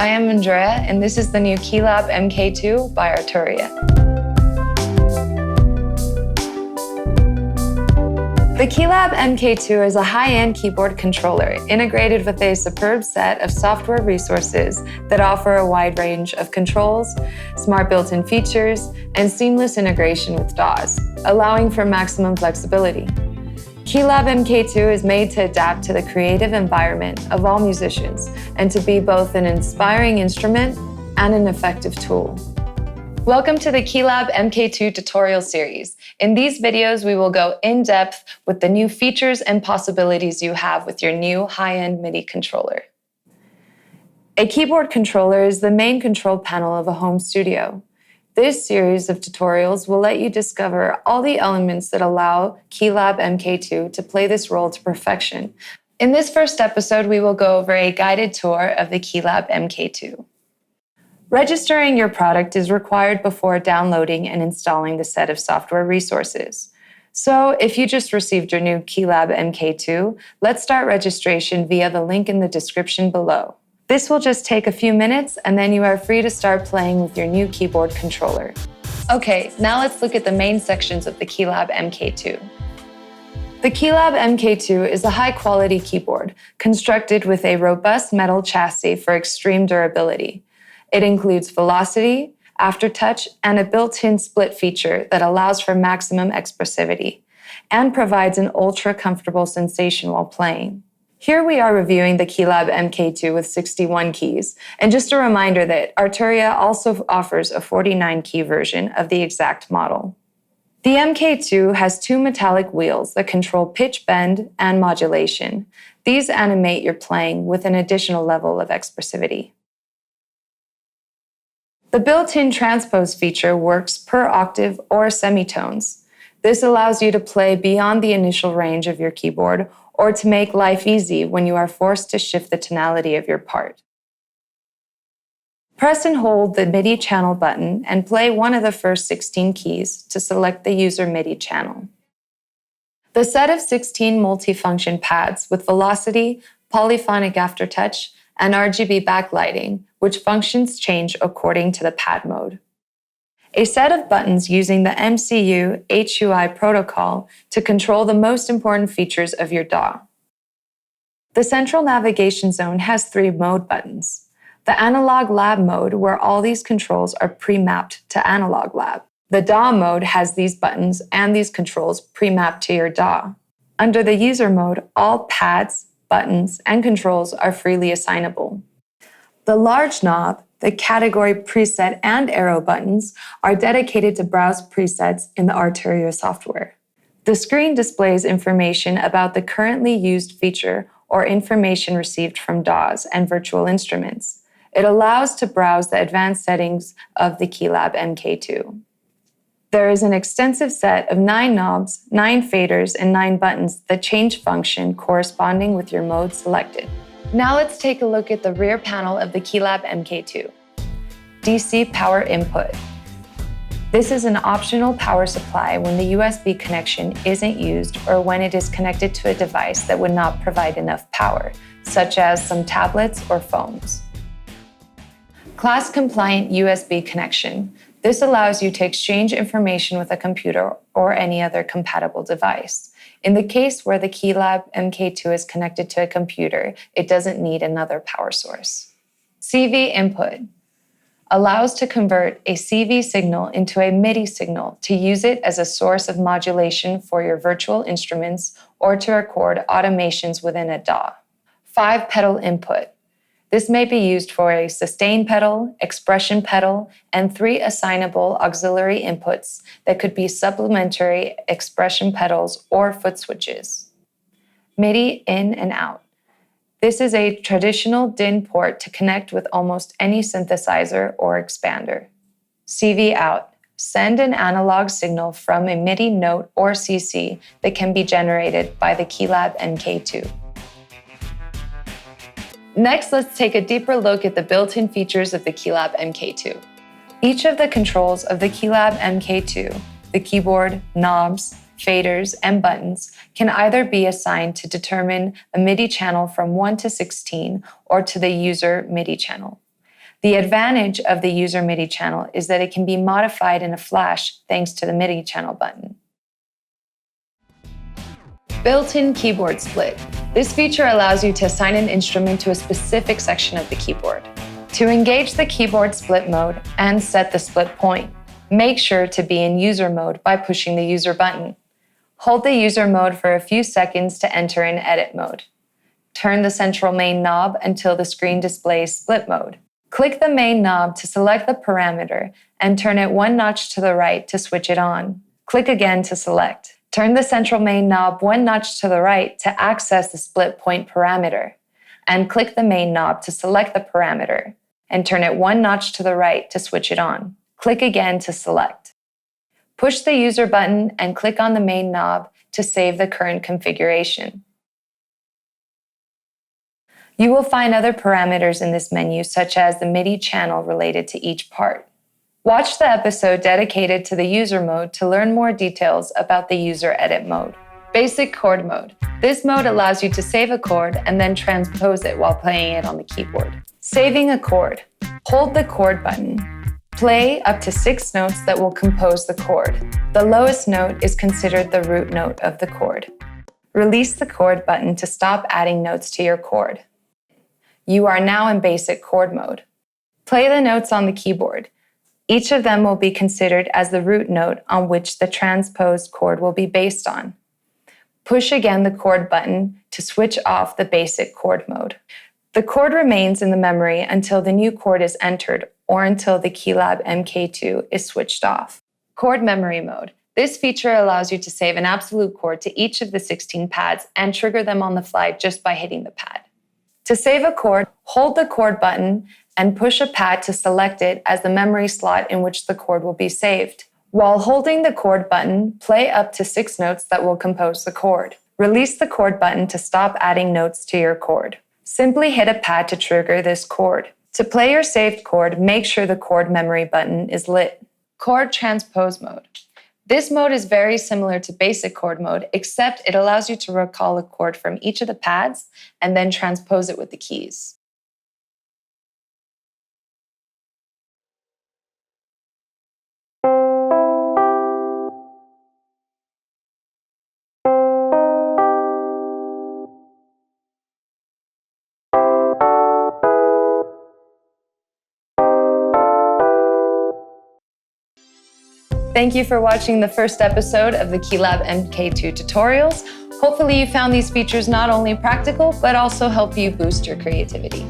I am Andrea, and this is the new KeyLab MkII by Arturia. The KeyLab MkII is a high-end keyboard controller integrated with a superb set of software resources that offer a wide range of controls, smart built-in features, and seamless integration with DAWs, allowing for maximum flexibility. KeyLab MkII is made to adapt to the creative environment of all musicians and to be both an inspiring instrument and an effective tool. Welcome to the KeyLab MkII tutorial series. In these videos, we will go in depth with the new features and possibilities you have with your new high-end MIDI controller. A keyboard controller is the main control panel of a home studio. This series of tutorials will let you discover all the elements that allow KeyLab MkII to play this role to perfection. In this first episode, we will go over a guided tour of the KeyLab MkII. Registering your product is required before downloading and installing the set of software resources. So if you just received your new KeyLab MkII, let's start registration via the link in the description below. This will just take a few minutes, and then you are free to start playing with your new keyboard controller. Okay, now let's look at the main sections of the KeyLab MkII. The KeyLab MkII is a high-quality keyboard constructed with a robust metal chassis for extreme durability. It includes velocity, aftertouch, and a built-in split feature that allows for maximum expressivity and provides an ultra-comfortable sensation while playing. Here we are reviewing the KeyLab MkII with 61 keys, and just a reminder that Arturia also offers a 49-key version of the exact model. The MkII has two metallic wheels that control pitch bend and modulation. These animate your playing with an additional level of expressivity. The built-in Transpose feature works per octave or semitones. This allows you to play beyond the initial range of your keyboard or to make life easy when you are forced to shift the tonality of your part. Press and hold the MIDI channel button and play one of the first 16 keys to select the user MIDI channel. The set of 16 multifunction pads with velocity, polyphonic aftertouch, and RGB backlighting, which functions change according to the pad mode. A set of buttons using the MCU HUI protocol to control the most important features of your DAW. The central navigation zone has 3 mode buttons. The Analog Lab mode, where all these controls are pre-mapped to Analog Lab. The DAW mode has these buttons and these controls pre-mapped to your DAW. Under the User mode, all pads, buttons, and controls are freely assignable. The large knob, the category preset and arrow buttons are dedicated to browse presets in the Arturia software. The screen displays information about the currently used feature or information received from DAWs and virtual instruments. It allows to browse the advanced settings of the KeyLab MkII. There is an extensive set of 9 knobs, 9 faders, and 9 buttons that change function corresponding with your mode selected. Now let's take a look at the rear panel of the KeyLab MkII. DC power input. This is an optional power supply when the USB connection isn't used or when it is connected to a device that would not provide enough power, such as some tablets or phones. Class-compliant USB connection. This allows you to exchange information with a computer or any other compatible device. In the case where the KeyLab MkII is connected to a computer, it doesn't need another power source. CV input allows to convert a CV signal into a MIDI signal to use it as a source of modulation for your virtual instruments or to record automations within a DAW. 5-pedal input. This may be used for a sustain pedal, expression pedal, and 3 assignable auxiliary inputs that could be supplementary expression pedals or foot switches. MIDI in and out. This is a traditional DIN port to connect with almost any synthesizer or expander. CV out. Send an analog signal from a MIDI note or CC that can be generated by the KeyLab MkII. Next, let's take a deeper look at the built-in features of the KeyLab MkII. Each of the controls of the KeyLab MkII, the keyboard, knobs, faders, and buttons can either be assigned to determine a MIDI channel from 1 to 16 or to the user MIDI channel. The advantage of the user MIDI channel is that it can be modified in a flash thanks to the MIDI channel button. Built-in keyboard split. This feature allows you to assign an instrument to a specific section of the keyboard. To engage the keyboard split mode and set the split point, make sure to be in user mode by pushing the user button. Hold the user mode for a few seconds to enter in edit mode. Turn the central main knob until the screen displays split mode. Click the main knob to select the parameter and turn it one notch to the right to switch it on. Click again to select. Turn the central main knob one notch to the right to access the split point parameter, and click the main knob to select the parameter and turn it one notch to the right to switch it on. Click again to select. Push the user button and click on the main knob to save the current configuration. You will find other parameters in this menu, such as the MIDI channel related to each part. Watch the episode dedicated to the user mode to learn more details about the user edit mode. Basic chord mode. This mode allows you to save a chord and then transpose it while playing it on the keyboard. Saving a chord. Hold the chord button. Play up to 6 notes that will compose the chord. The lowest note is considered the root note of the chord. Release the chord button to stop adding notes to your chord. You are now in basic chord mode. Play the notes on the keyboard. Each of them will be considered as the root note on which the transposed chord will be based on. Push again the chord button to switch off the basic chord mode. The chord remains in the memory until the new chord is entered or until the KeyLab MkII is switched off. Chord memory mode. This feature allows you to save an absolute chord to each of the 16 pads and trigger them on the fly just by hitting the pad. To save a chord, hold the chord button and push a pad to select it as the memory slot in which the chord will be saved. While holding the chord button, play up to 6 notes that will compose the chord. Release the chord button to stop adding notes to your chord. Simply hit a pad to trigger this chord. To play your saved chord, make sure the chord memory button is lit. Chord transpose mode. This mode is very similar to basic chord mode, except it allows you to recall a chord from each of the pads and then transpose it with the keys. Thank you for watching the first episode of the KeyLab MkII tutorials. Hopefully you found these features not only practical, but also help you boost your creativity.